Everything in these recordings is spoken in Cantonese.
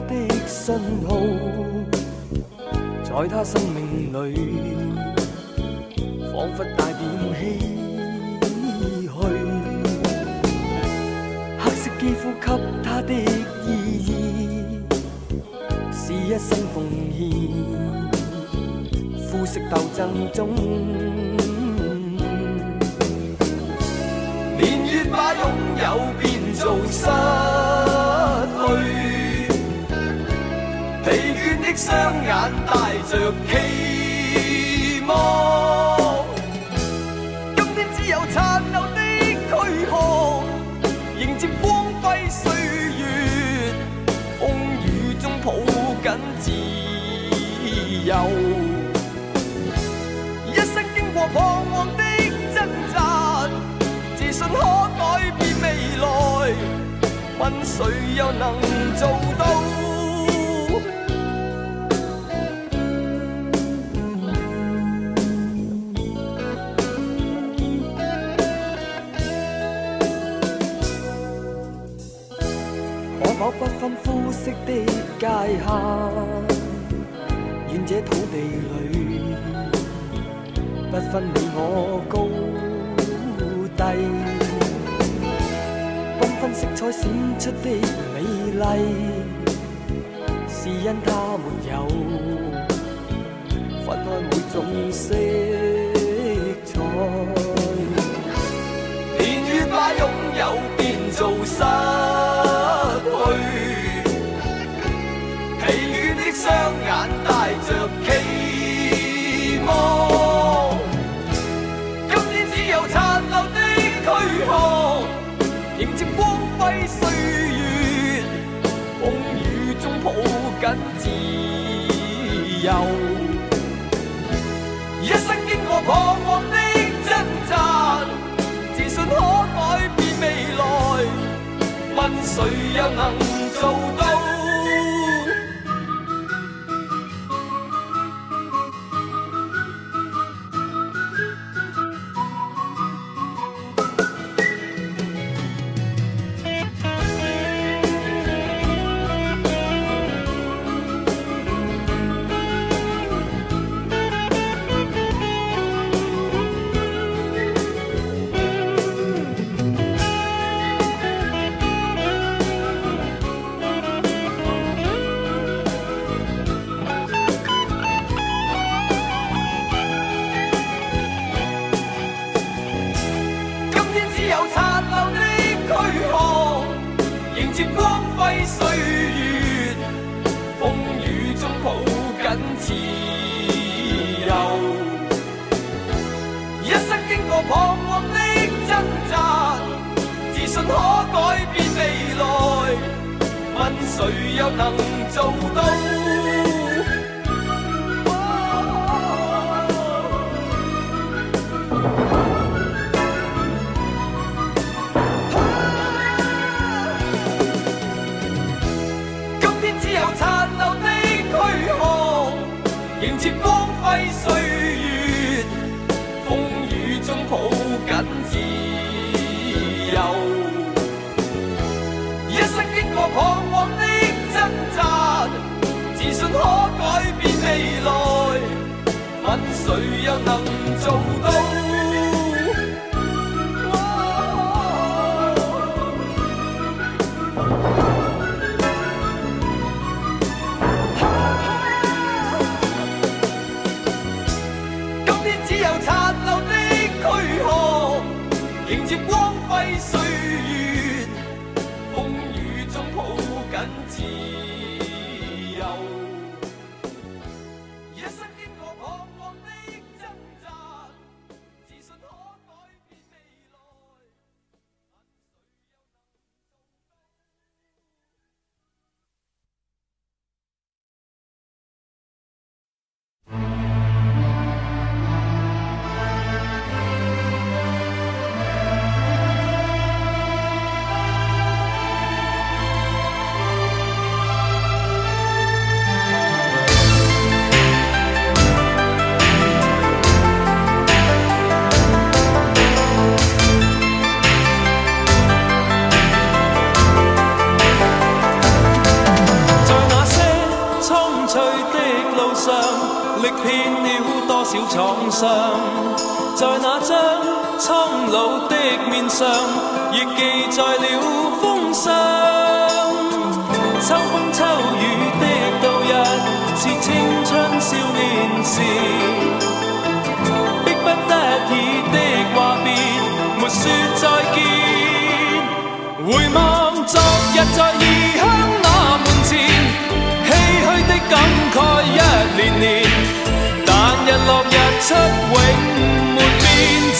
的信號，在他生命裏彷彿帶點唏噓。黑色肌膚給他的意義是一生奉獻，膚色鬥爭中年月把擁有變做失去，疲倦的雙眼帶着期望，今天只有殘留的軀殼迎接光輝歲月，風雨中抱緊自由，一生經過彷徨的掙扎，自信可改變未來，問誰又能做到？可否不分膚色的界限，願這土地裏不分你我高低，繽紛色彩閃出的美麗，是因它沒有分開每種色彩。年月把擁有變做失去，疲倦的雙眼帶着期望，今天只有殘留的軀殼迎接光輝歲月，風雨中抱緊自由，一生經過彷徨的掙扎，自信可改變未來，問誰又能做到？迎接光輝歲月，風雨中抱緊自由，一生經過彷徨的掙扎，自信可改變未來，問誰又能做到？迎接光輝歲月，風雨中抱緊自由，一生經過彷徨的掙扎，自信可改變未來，問誰又能做到？迎接光輝歲月，風雨中抱緊自由，一生經過彷徨的掙扎。遍了多少創傷，在那張蒼老的面上，亦記載了風霜。秋風秋雨的度日，是青春少年時，迫不得已的話別，沒說再見。回望昨日在異鄉那門前，唏噓的感慨一年年，但日落日出永沒變遷。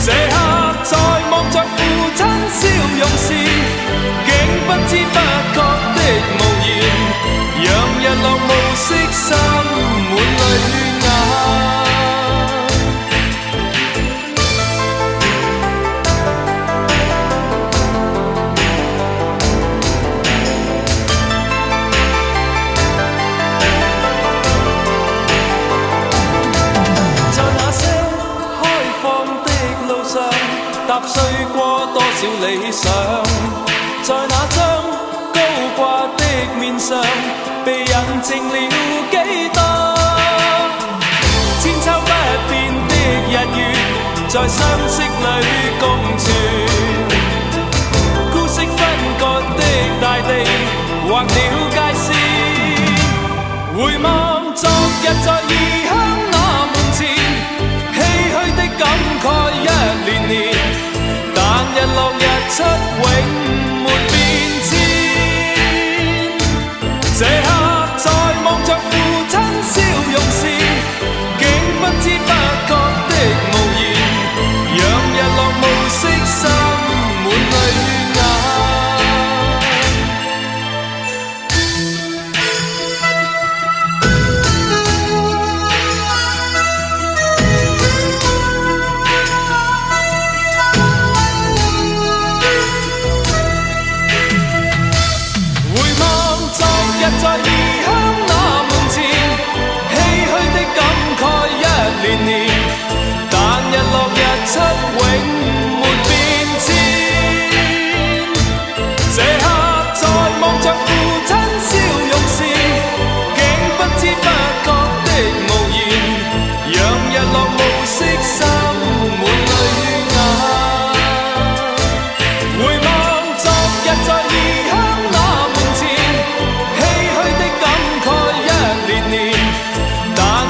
這刻在望着父親笑容時，竟不知不覺的無言，讓日落暮色滲滿淚眼。踏碎過多少理想，在那張高掛的面上，被印證了幾多千秋不變的日月，在相識裏共存。孤息分割的大地，劃了界線。回望昨日在異鄉那門前，唏噓的感慨一年年，但日落日出永沒變遷。這刻在望着父親笑容時，竟不知不覺的無言，讓日落暮色滲滿淚眼。在異鄉那門前，唏噓的感慨一年年，但日落日出永沒變遷。這刻在望着父親笑容時，竟不知不覺的無言，讓日落暮色滲滿淚眼。回望昨日在異鄉那門前，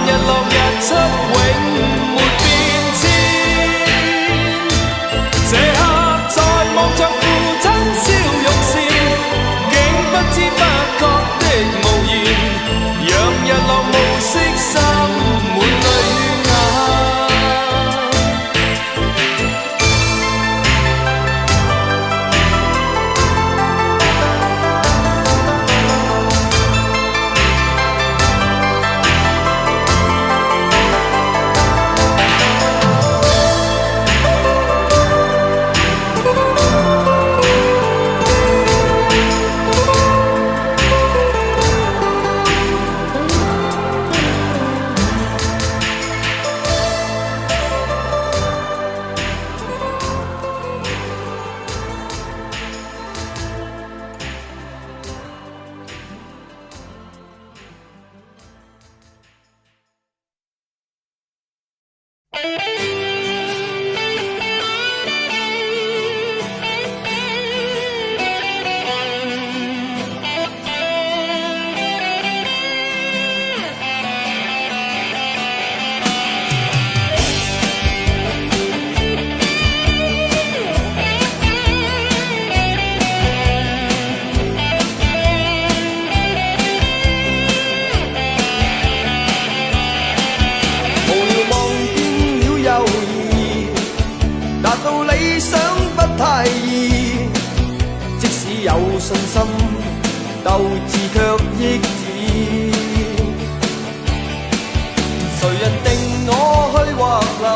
日落日出永沒變遷。這刻在望着父親笑容時，竟不知不覺的無言，讓日落暮色滲滿淚眼。有信心，鬥志卻抑止。誰人定我去或留？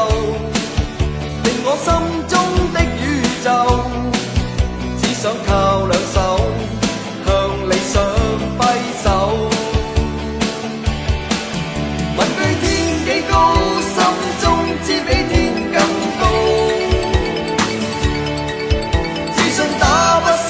定我心中的宇宙，只想靠兩手向理想揮手。問句天幾高，心中知比天更高。自信打不死。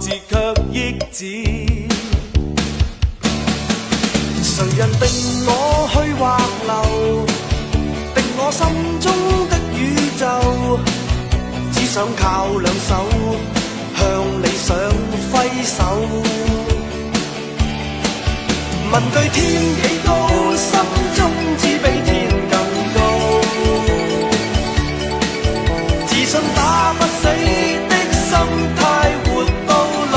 字卻抑止。誰人定我去或留，定我心中的宇宙，只想靠兩手向理想揮手。問句天幾高，心中只比天更高，自信打不死的心態活到老。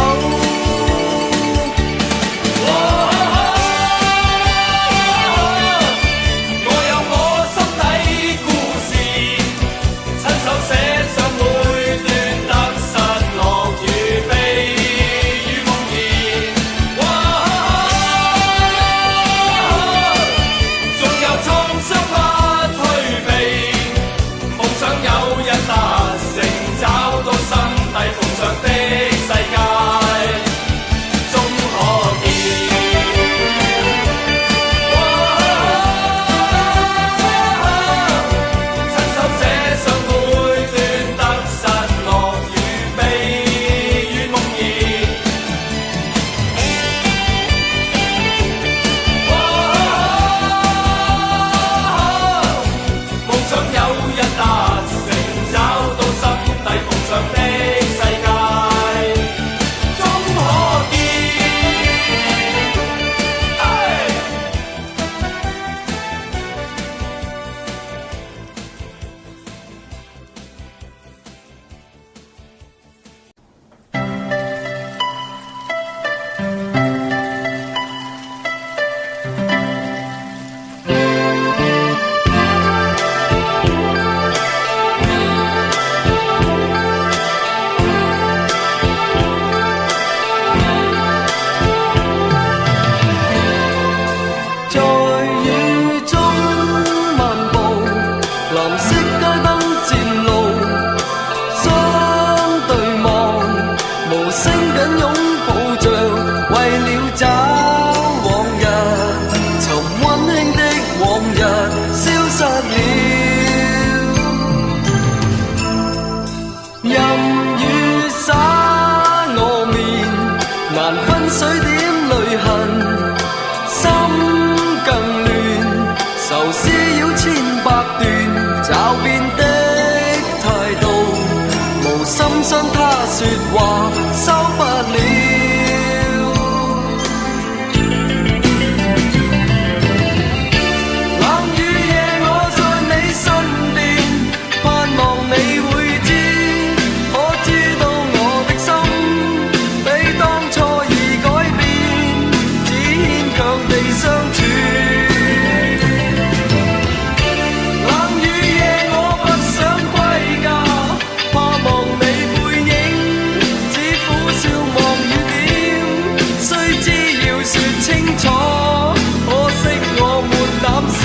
說話收不了，冷雨夜我在你身邊，盼望你會知，我知道我的心比當初已改變，只牽強地相處。冷雨夜我不想歸家，盼望你背影。笑望雨點，雖知要說清楚，可惜我沒膽試。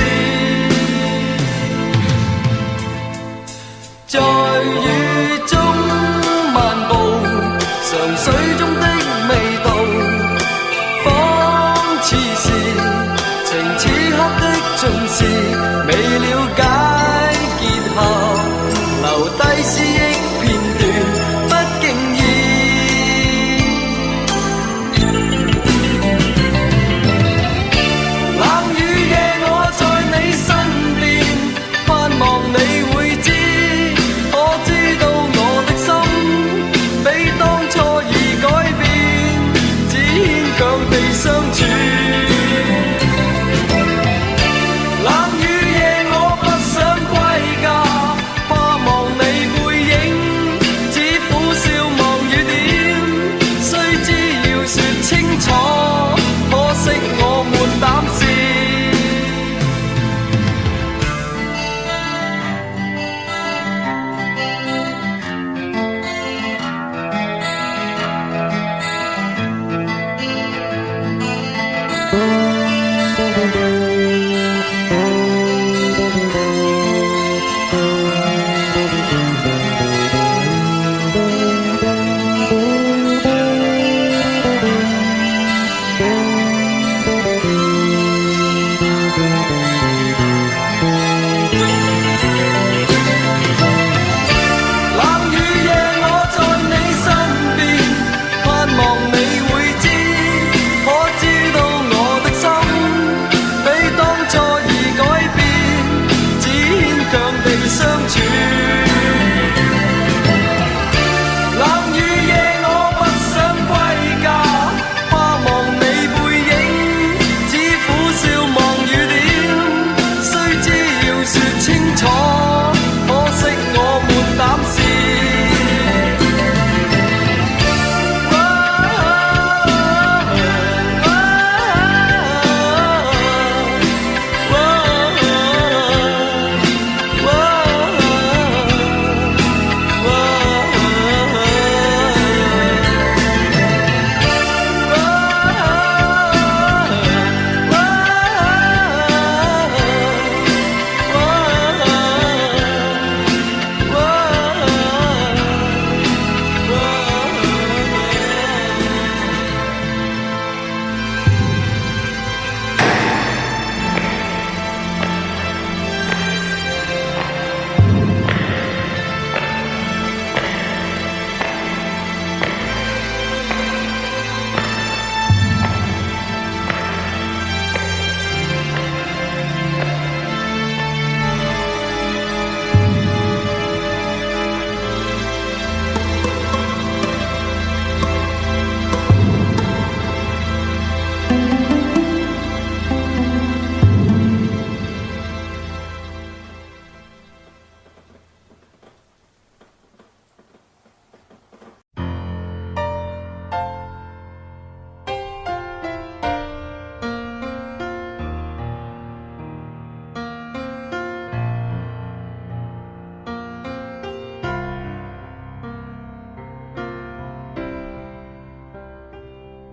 在雨中漫步，嘗水中的味道，仿似是情此刻的盡是，未了解結合，留低思憶片段，不經意。相處，冷雨夜我不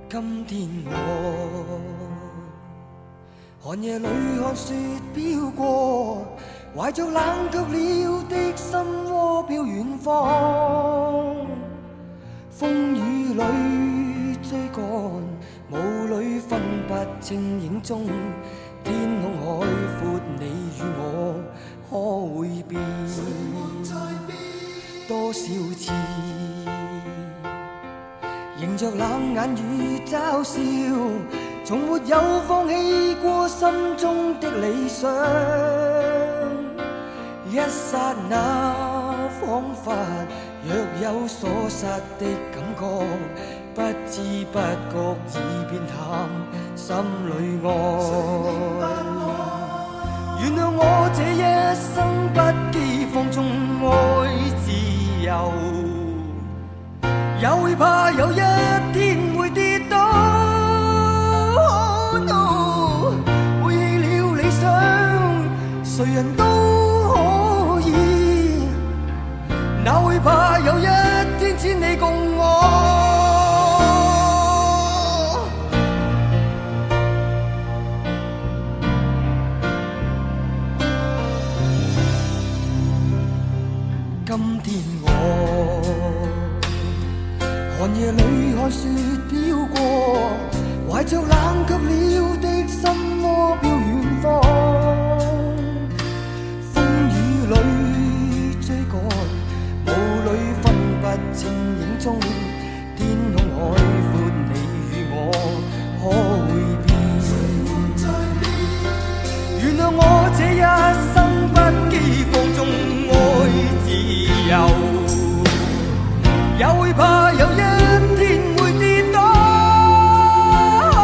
今天我寒夜裏看雪飄過，懷着冷卻了的心窩飄遠方。風雨裏追趕，霧裏分不清影蹤。天空海闊，你與我可會變？多少次迎着冷眼與嘲笑，從沒有放棄過心中的理想。一剎那彷彿若有所失的感覺，不知不覺已變淡心裏愛。原諒我這一生不羈放縱愛自由，也會怕有一天會跌倒。Oh no， 背棄了理想，誰人都可以，哪會怕有一天只你共我。今天我寒夜裏看雪飄過，懷着冷卻了的心窩飄遠方。風雨裏追趕，霧裏分不清影蹤。天空海闊，你與我可會變？原諒我這一生不羈放縱愛自由，也會怕有一天會跌倒。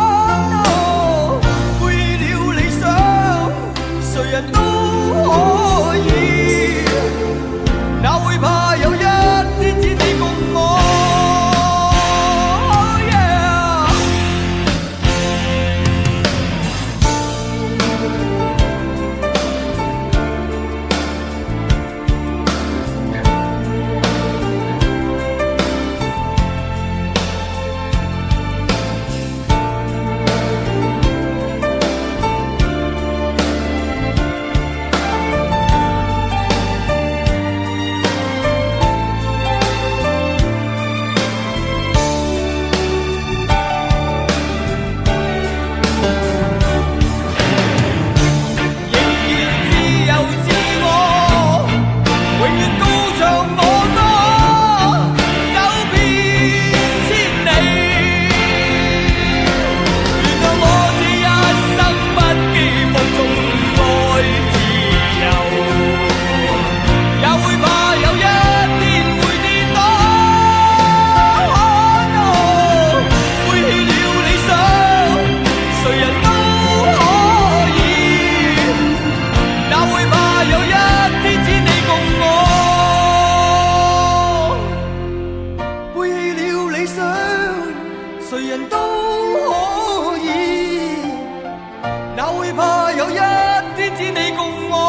Oh no， 背棄了理想，誰人都可以，哪會怕有一天只你共我。Oh yeah， 哪會怕有一天只你共我。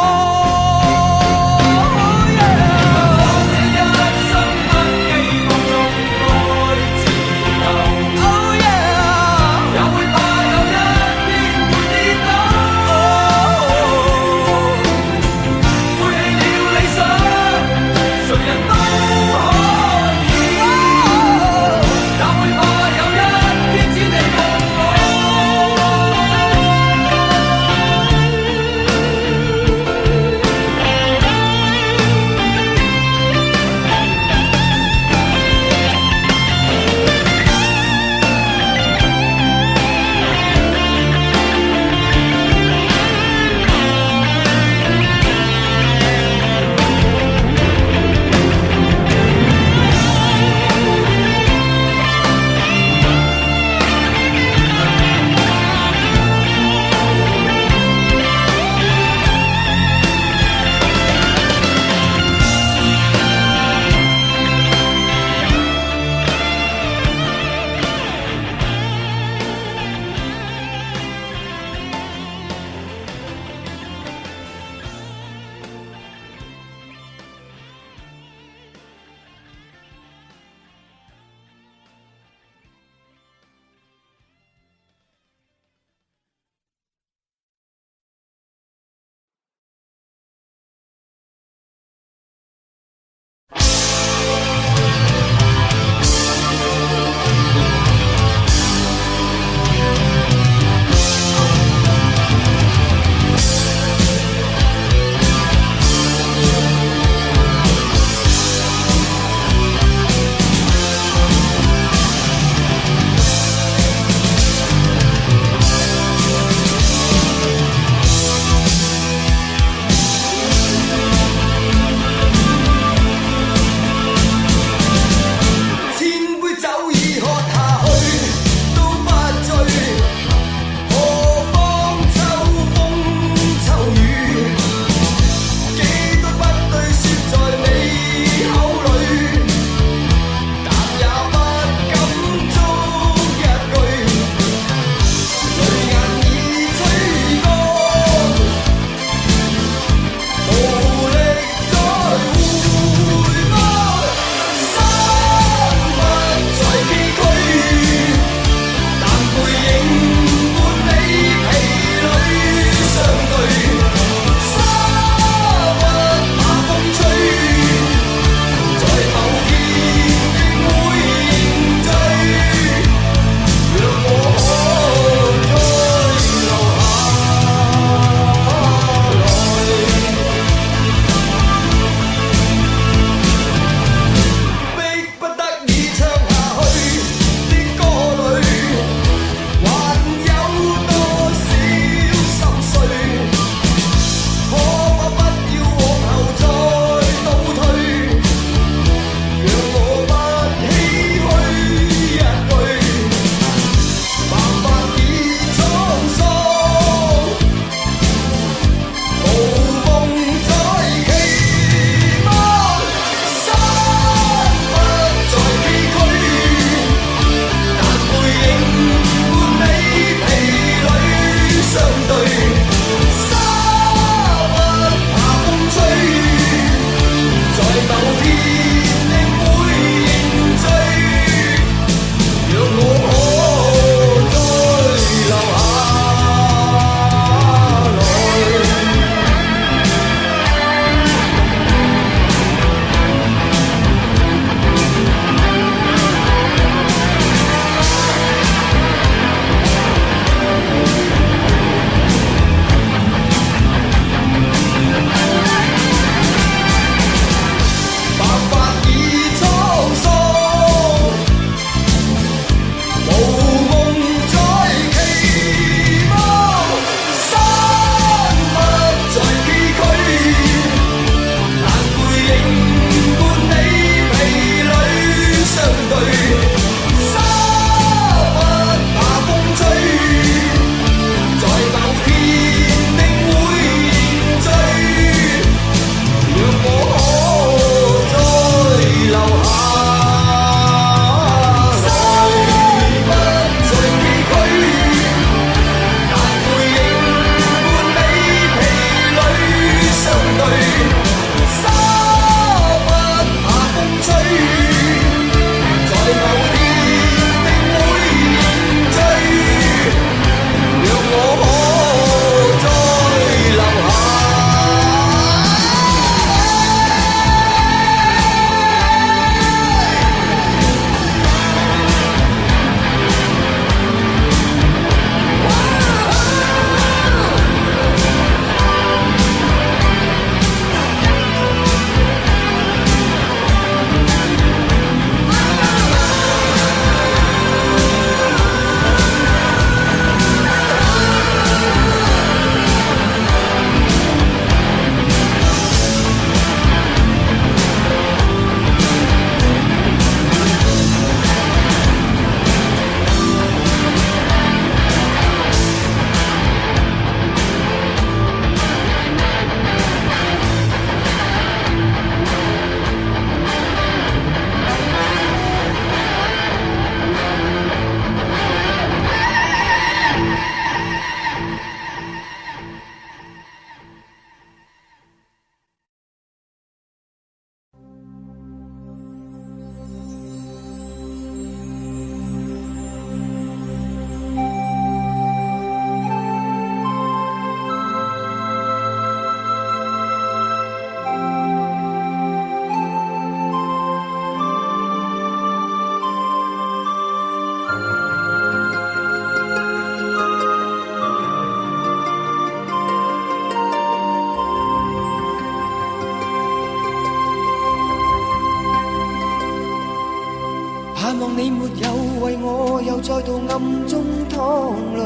再度暗中淌淚。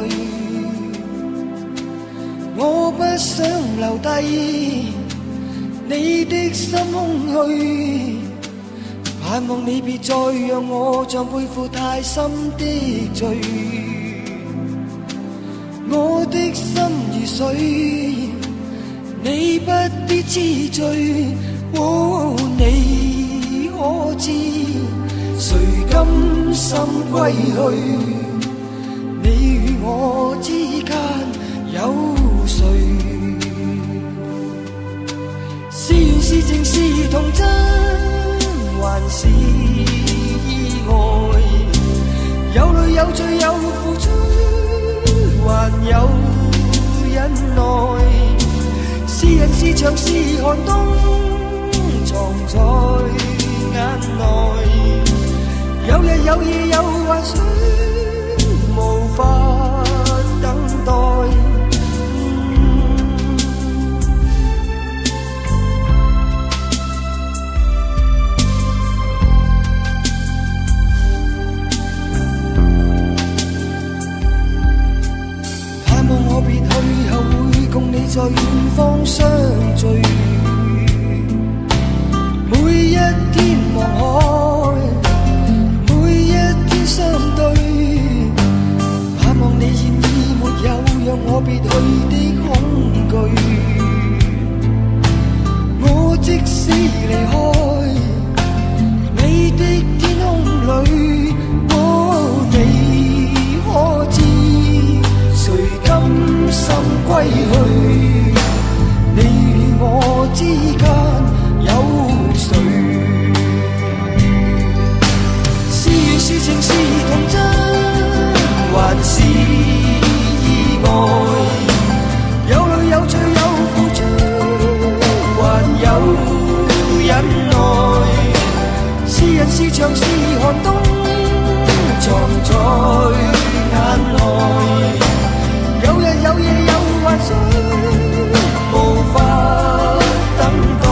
我不想留低你的心空虛，盼望你別再讓我像背負太深的罪。我的心如水，你不必知罪。哦，你可知誰甘心歸去？你與我之間有誰？是緣是情是童真，還是意外？有淚有罪有付出，還有忍耐。是人是牆是寒冬，藏在眼內。有日有夜有幻想，無法等待。盼望我別去後會共你在遠方相聚，每一天望海，每一天相對。盼望你現已沒有讓我別去的恐懼。我即使離開你的天空裏，哦，你可知誰甘心歸去？你與我之間有誰？是緣是情是童真，還是意外？有淚有罪有付出，還有忍耐。是人是牆是寒冬，藏在眼內。有日有夜有幻想，無法等待。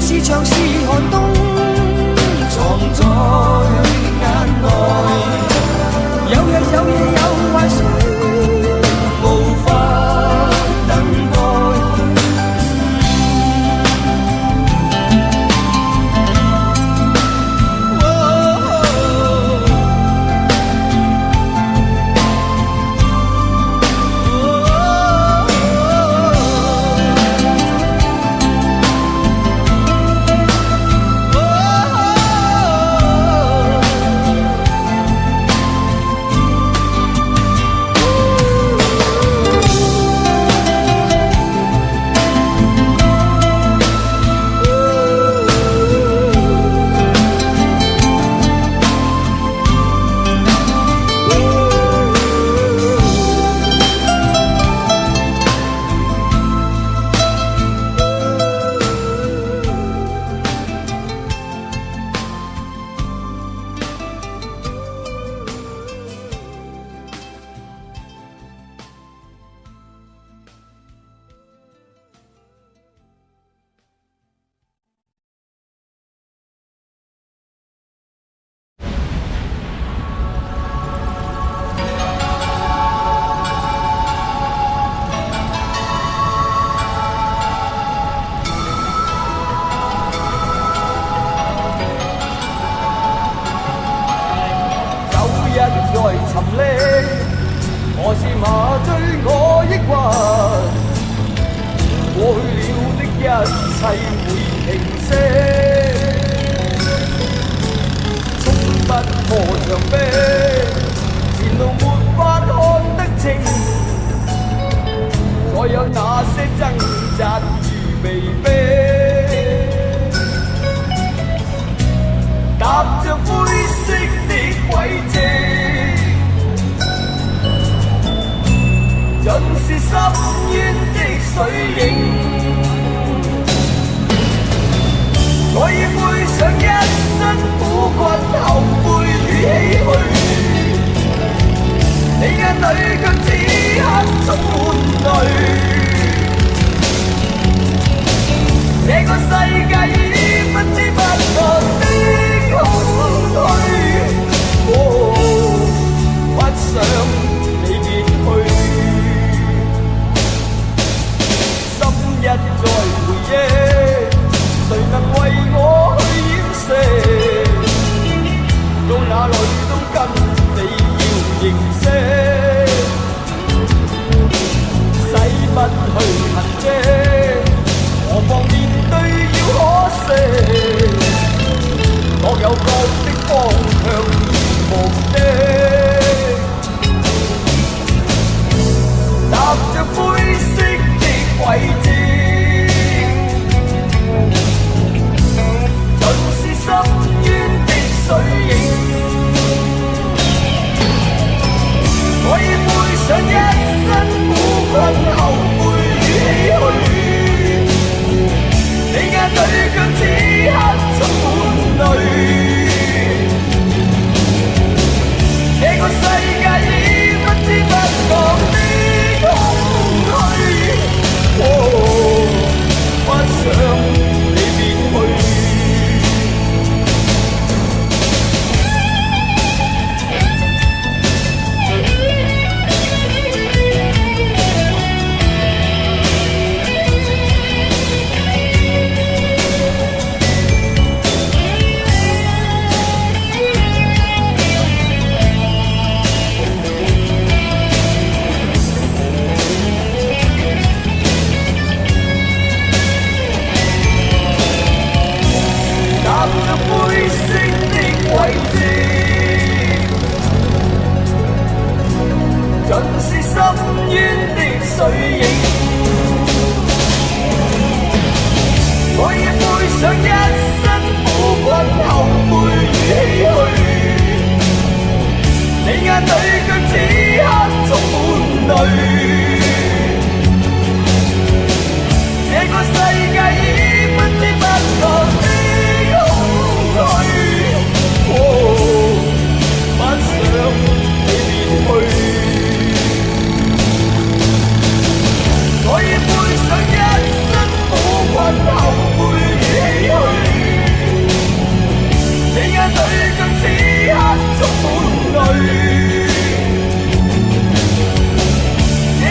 是牆是寒冬，藏在眼內。有日有夜有幻想，無法等待。麻醉我抑鬱，過去了的一切會平息，衝不破牆壁，前路沒法看得清，再有那些掙扎如被逼，踏着灰色的軌跡，盡是深淵的水影。我已背上一身苦困後悔與唏噓，你眼裏卻此刻充滿淚。這個世界已不知不覺的空虛，不想你別去，心一再回憶，誰能為我去掩飾？到哪裏都跟你要認識，洗不去痕跡，何妨面對要可惜，各有各的方向與目的，踏着灰色的軌跡，盡是深淵的水影。我已背上一身苦困後悔與唏噓，你眼裏卻此刻充滿淚。這個世界已不知不覺的空虛，不想你別去。灰色的軌跡，盡是深淵的水影。我已背上一身苦困後悔與唏噓，你眼裏卻此刻充滿淚。這個世界已不知不覺的不想你別去，我已背上一身苦困後悔與唏噓，你眼裏卻此刻充滿淚。這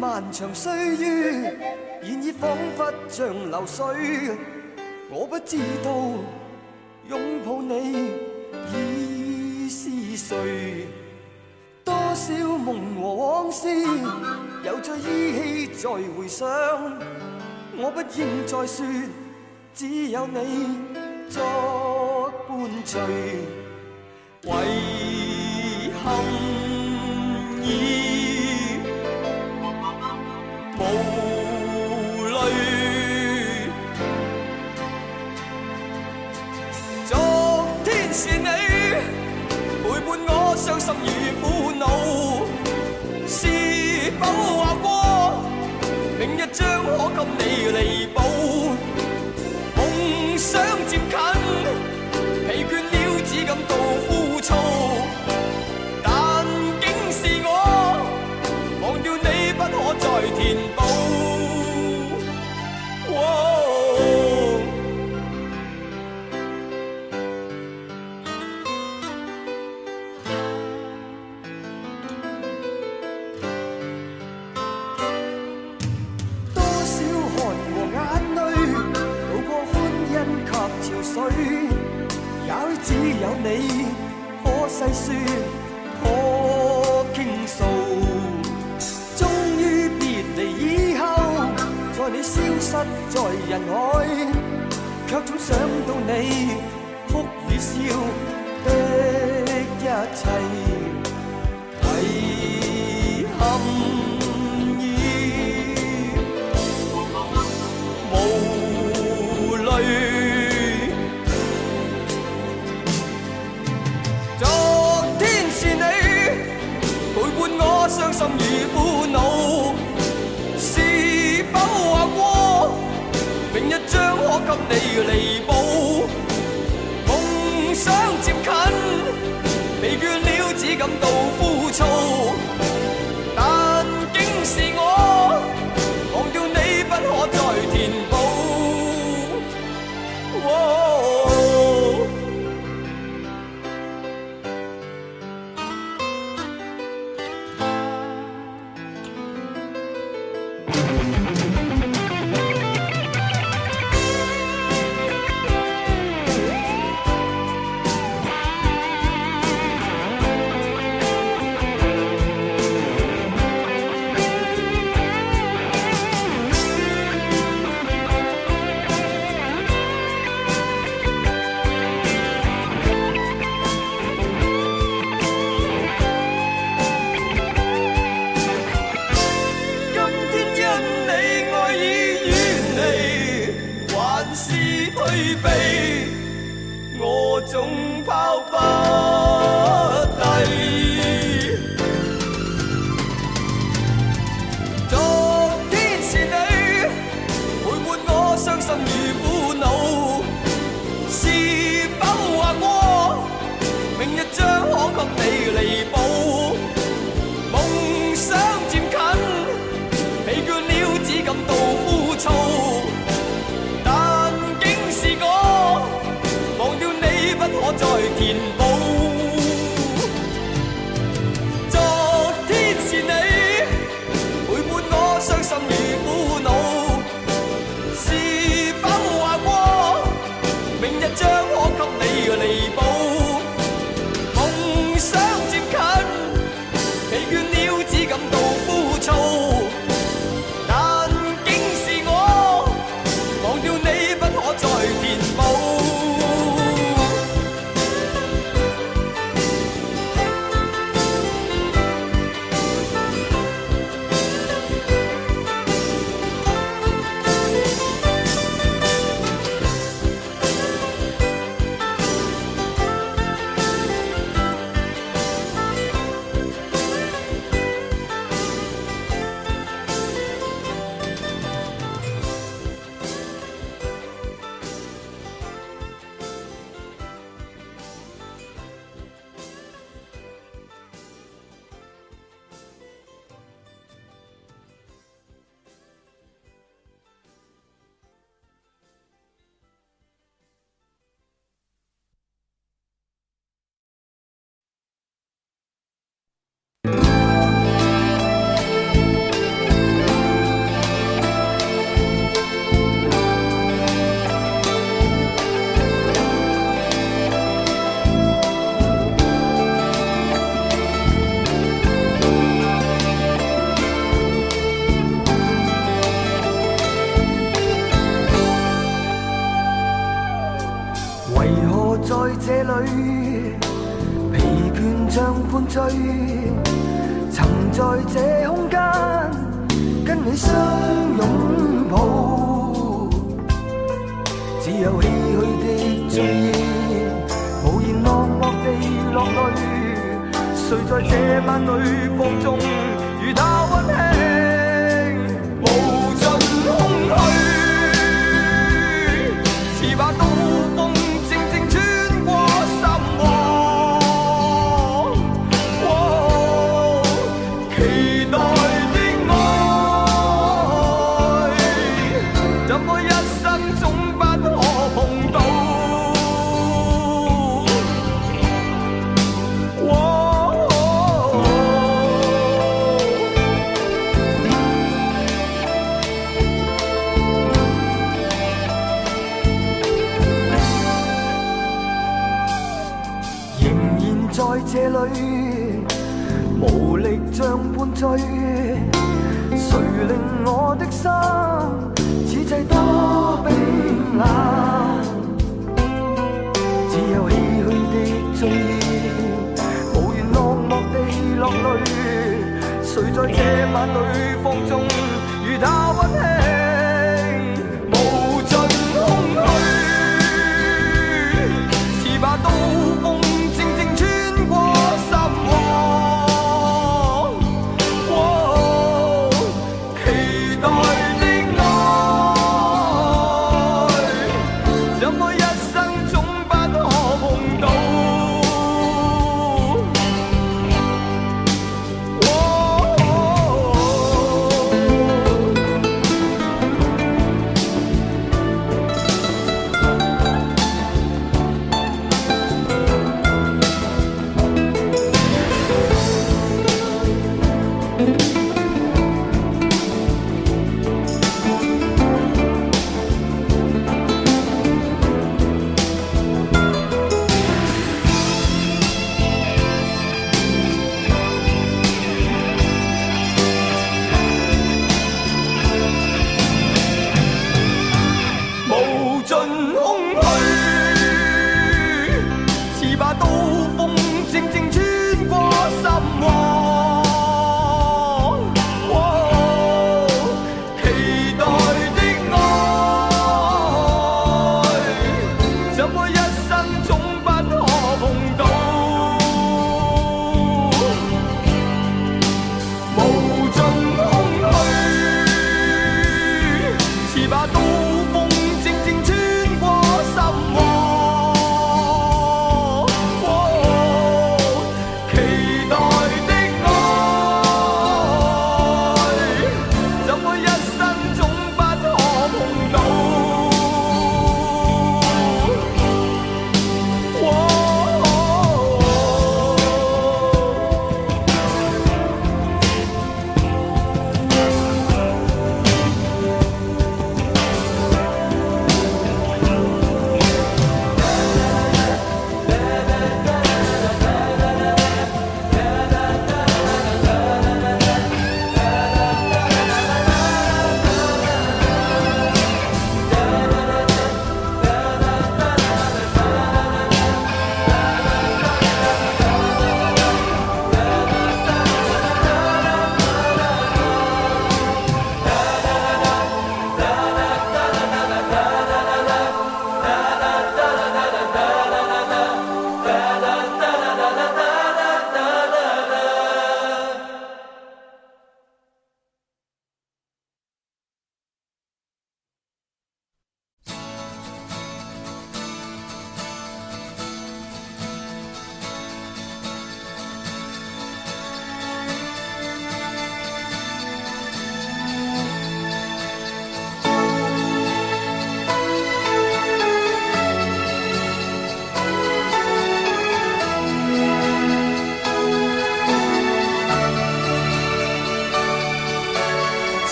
漫長歲月，然而彷彿像流水。我不知道擁抱你已是誰，多少夢和往事又再依稀再回想。我不應再說，只有你作伴隨，遺憾已無淚。昨天是你陪伴我傷心與苦惱，是否話過明日將可給你彌補？夢想漸近，疲倦了只感到枯燥，但竟是我忘掉你不可再填補。也許只有你可細說，可傾訴。終於別離以後，在你消失在人海，卻總想到你哭與笑的一切，遺憾已無淚。傷心與苦惱，是否話過明日將可給你彌補？夢想漸近，疲倦了只感到枯燥，但竟是我忘掉你不可再填補。我總拋不低。昨天是你陪伴我傷心與苦惱，是否話過明日將可給你彌補？夢想漸近，疲倦了只感到枯燥，不可再填補。昨天是你陪伴我傷心與苦惱，是否話過明日將可給你彌補？夢想漸近，疲倦了只感到枯燥，但竟是我醉，曾在這空間跟你相擁抱，只有唏噓的醉意，無言落寞地落淚，誰在這晚裏放縱與他溫馨，無盡空虛，似把刀鋒靜靜穿過心窩，期待的愛，怎麼一生總不可碰到，在這裏無力像半醉，誰令我的心此際多冰冷，只有唏噓的醉意，無緣落寞地落淚，誰在這晚裏放縱與他溫馨，無盡空虛，似把刀鋒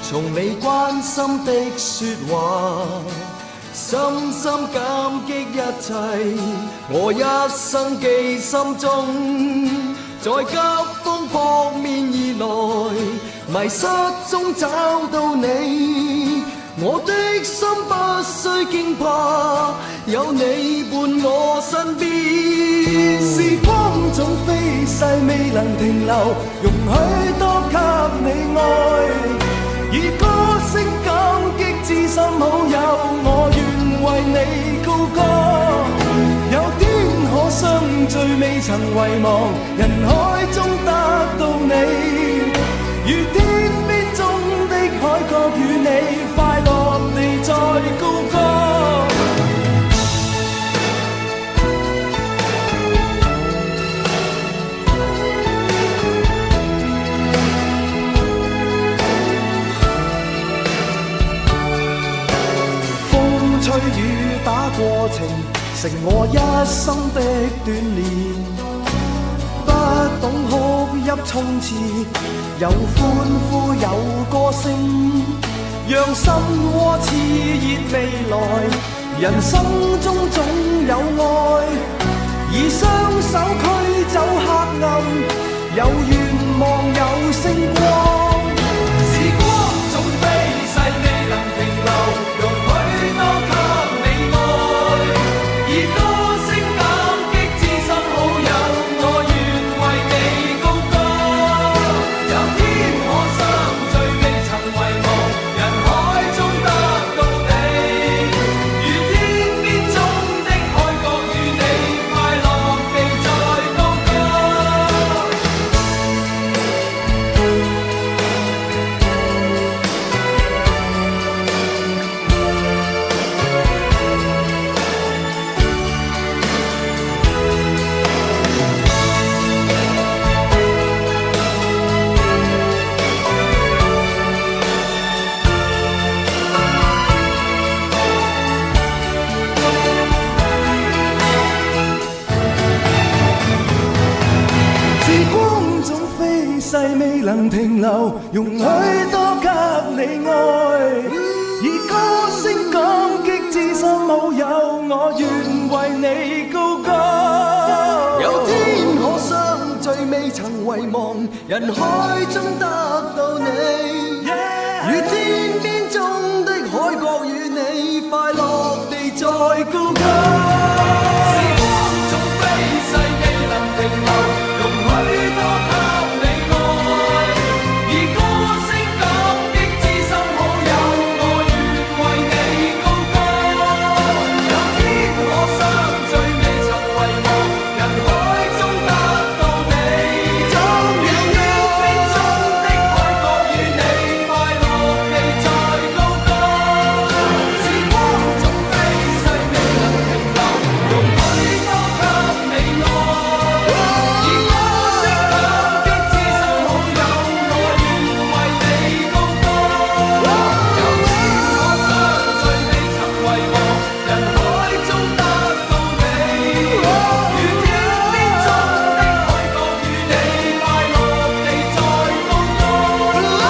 從未關心的說話，深深感激一切，我一生記心中。在急風撲面而來，迷失中找到你，我的心不需驚怕，有你伴我身邊。時光總飛逝，未能停留，容許多給你愛。以歌聲感激知心好友，我願為你高歌。有天可相聚，未曾遺忘，人海中得到你，如天邊中的海角與你快樂地再高歌。風吹雨打過程，成我一生的鍛鍊。不懂哭泣衝刺，有歡呼有歌聲，讓心窩熾熱未來。人生中總有愛，以雙手驅走黑暗，有願望有星光。時光總飛逝，未能停留，容許多給你愛。以歌聲感激知心好友，我願為你高歌。有天可相聚，未曾遺忘，人海中得到你，如天邊中的海角與你快樂地再高歌。時光總飛逝，未能停留，容許多給你愛。以歌聲感激知心好友，我願為你高歌。有天可相聚，未曾遺忘，人海中得到你，如天邊中的海角與你快樂地再高歌。時光總飛逝，未能停留，容許多給你愛。以歌聲感激知心好友，我願為你高歌。有天可相聚，未曾遺忘，人海中得到你，如天邊中的海角與你快樂地再高歌。時光總飛逝，未能停留，容許多給你愛。以歌聲感激知心好友，我願為你高歌。有天可相聚，未曾遺忘，人海中得到你，如天邊中的海角與你快樂地再高歌。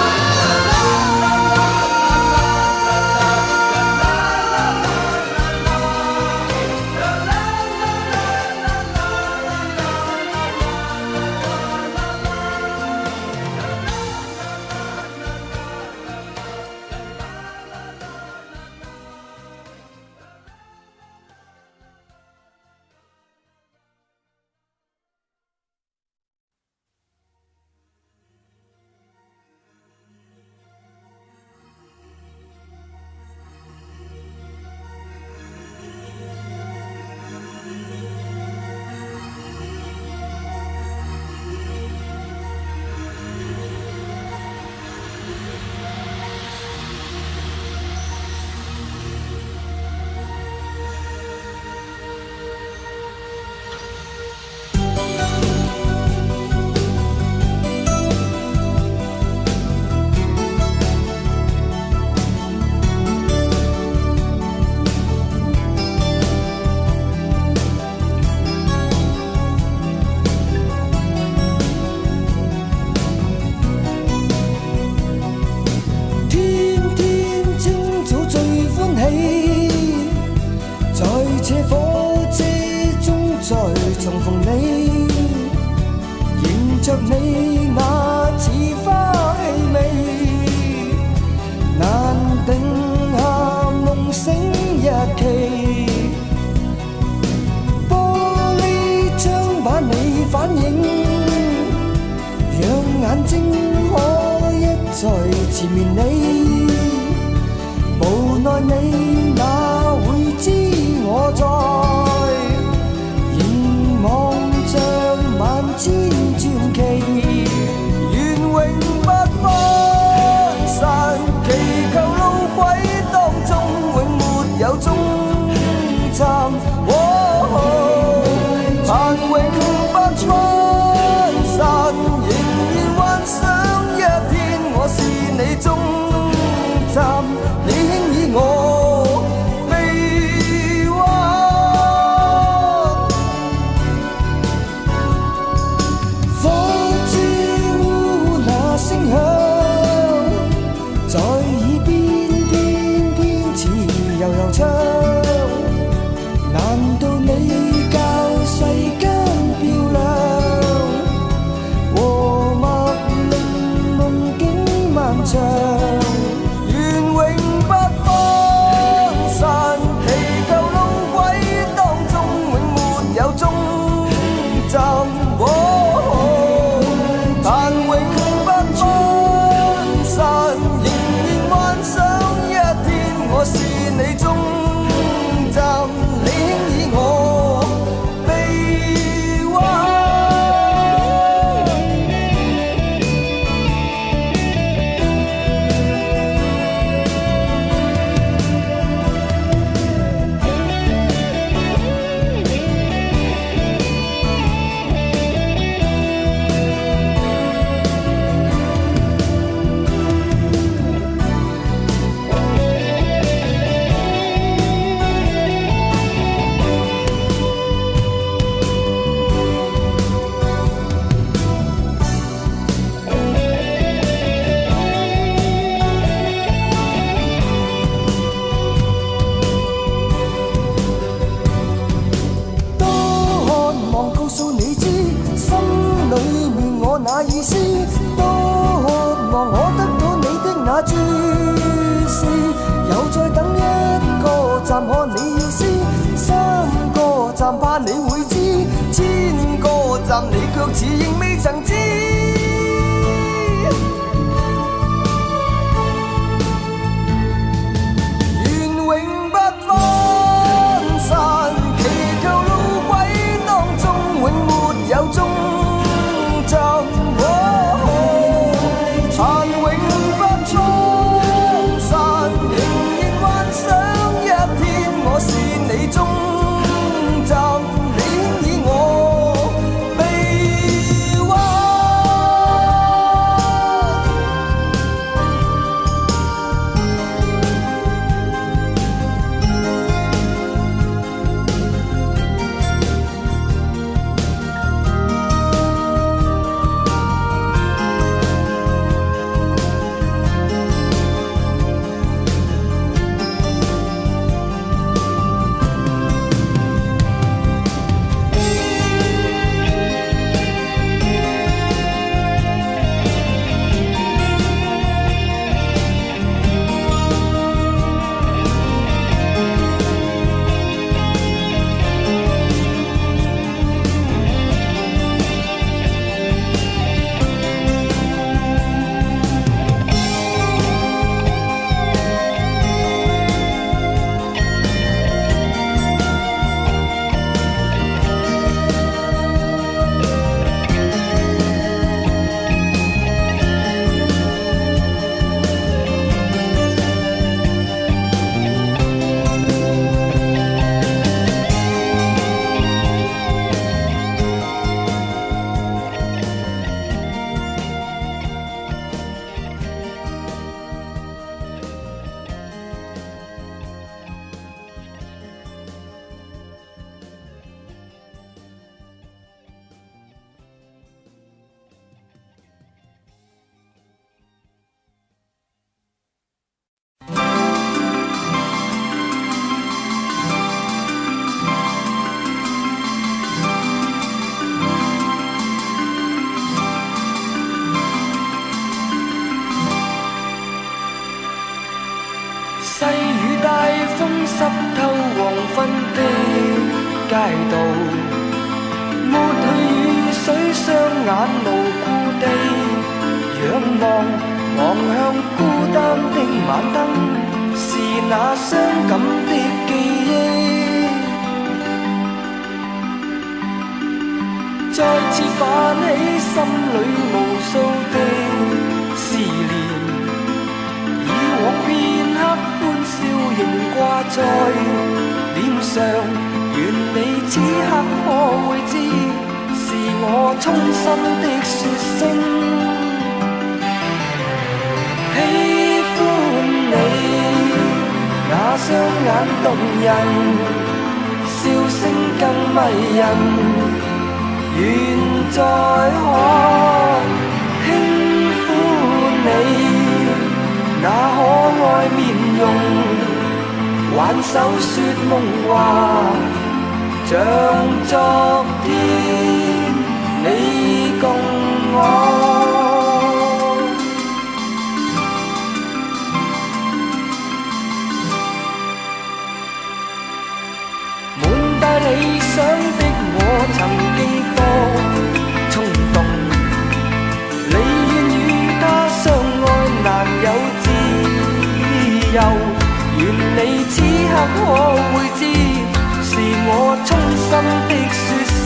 着你那似花氣味，難定下眼睛可一再纏綿你，無奈你哪會知我在凝望着萬千傳奇，願永不分散，祈求路軌當中永沒有終站。盼永不分散，仍然幻想一天我是你終站，你輕以我臂彎，火珠烏那聲響在耳邊偏偏似悠悠唱，難道你教世間漂亮和默令夢境漫長，願永不分散，祈求路軌當中永沒有終站。但永不分散，仍然幻想一天我是你終站，你輕以我臂彎。那意思，多渴望可得到你的那注視，又再等一個站看你意思，3個站怕你會知，1000個站你卻似仍未曾知。願永不分散，祈求路軌當中永沒有終站。盼永不分散，仍然幻想一天我是你終站，你輕以我臂彎。濕透黃昏的街道，抹去雨水，雙眼無故地望，望向孤單的晚燈，是那傷感的記憶，再次泛起心裏無數的思念，以往片刻歡笑仍掛在臉上，願你此刻可會知，是我衷心的說聲喜歡你，那雙眼動人，笑聲更迷人，願再可輕撫你，那可愛面容，挽手說夢話，像昨天你共我。滿帶理想的我曾幾多衝動，你願與他相愛難有自由，願你此刻可會知，是我衷心的說聲